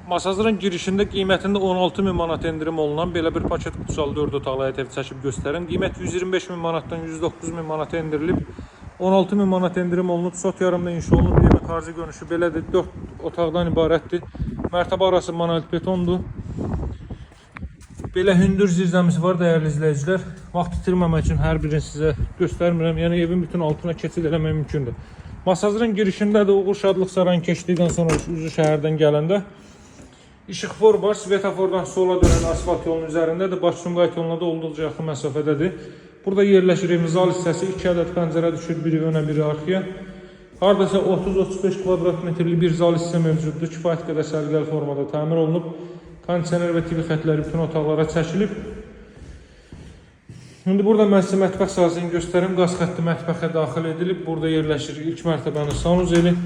Masazırın girişində qiymətində 16.000 manat endirim olunan belə bir paket qutusalı 4 otaqlı həyət ev çəkib göstərim. Qiymət 125.000 manatdan 109.000 manata endirilib. 16.000 manat endirim olunub. Sot yarımda inşa olunub. Evin xarici görünüşü belədir. 4 otaqdan ibarətdir. Mərtəbə arası monolit betondur. Belə hündür zirzəmisi var dəyərli izləyicilər. Vaxt itirməmək üçün hər birini sizə göstərmirəm. Yəni evin bütün altına keçid eləmək mümkündür. Masazırın girişində də Uğur Şadlıq Sarayını keçdikdən sonra üzü şəhərdən gələndə İşıqfor var, svetofordan sola dönən asfalt yolunun üzərindədir. Baş-Sumqayıt yoluna da olduqca yaxın məsafədədir. Burada yerləşir evin zal hissəsi. 2 ədəd pəncərə düşür, biri önə, biri arxaya. Hardasa 30-35 kvadrat metrli bir zal hissə mövcuddur. Kifayət qədər səliqəli formada təmir olunub. Kondisioner və TV xətləri bütün otaqlara çəkilib. Şimdi burada mən sizə mətbəx sahəsini göstərim. Qaz xətti mətbəxə daxil edilib. Burada yerləşir ilk mərtəbənin sanuzeli.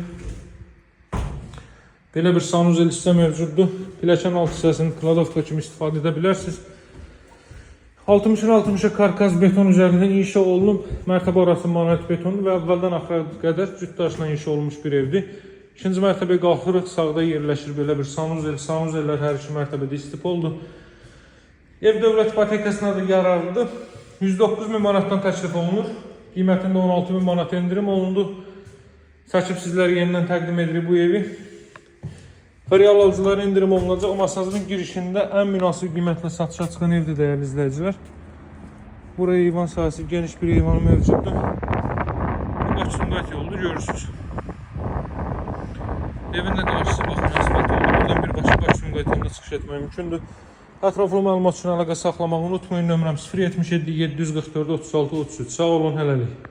Belə bir sanuzel hissə mövcuddur. Pilləkən alt hissəsini kladovka kimi istifadə edə bilərsiniz. 60-60 karkaz beton üzərində inşa olunub. Mərtəbə arası monolit betondur və əvvəldən axıra qədər cüt daşla inşa olunmuş bir evdir. İkinci mərtəbəyə qalxırıq. Sağda yerləşir belə bir sanuzel. Sanuzellər hər iki mərtəbədə istipoldur. Ev dövlət ipotekasına da yararlıdır. 109.000 manatdan təklif olunur. Qiymətində 16.000 manat endirim olundu. Çəkib sizlərə yenidən təqdim edirik bu evi. Real alıcılara indirim olunacaq. Masazırın girişində ən münasib qiymətlə satışa çıxan evdir dəyərli izləyicilər. Buraya eyvan sahəsi geniş bir eyvanı mövcuddur. Bu Baş-Sumqayıt yoludur, görürsünüz. Evin də qarşısı baxın, asfalt oldu. Buradan birbaşa Baş-Sumqayıt yolunda çıxış etmək mümkündür. Ətraflı məlumat üçün əlaqə saxlamağı unutmayın. Nömrəm 077 744 36 33. Sağ olun, hələlik.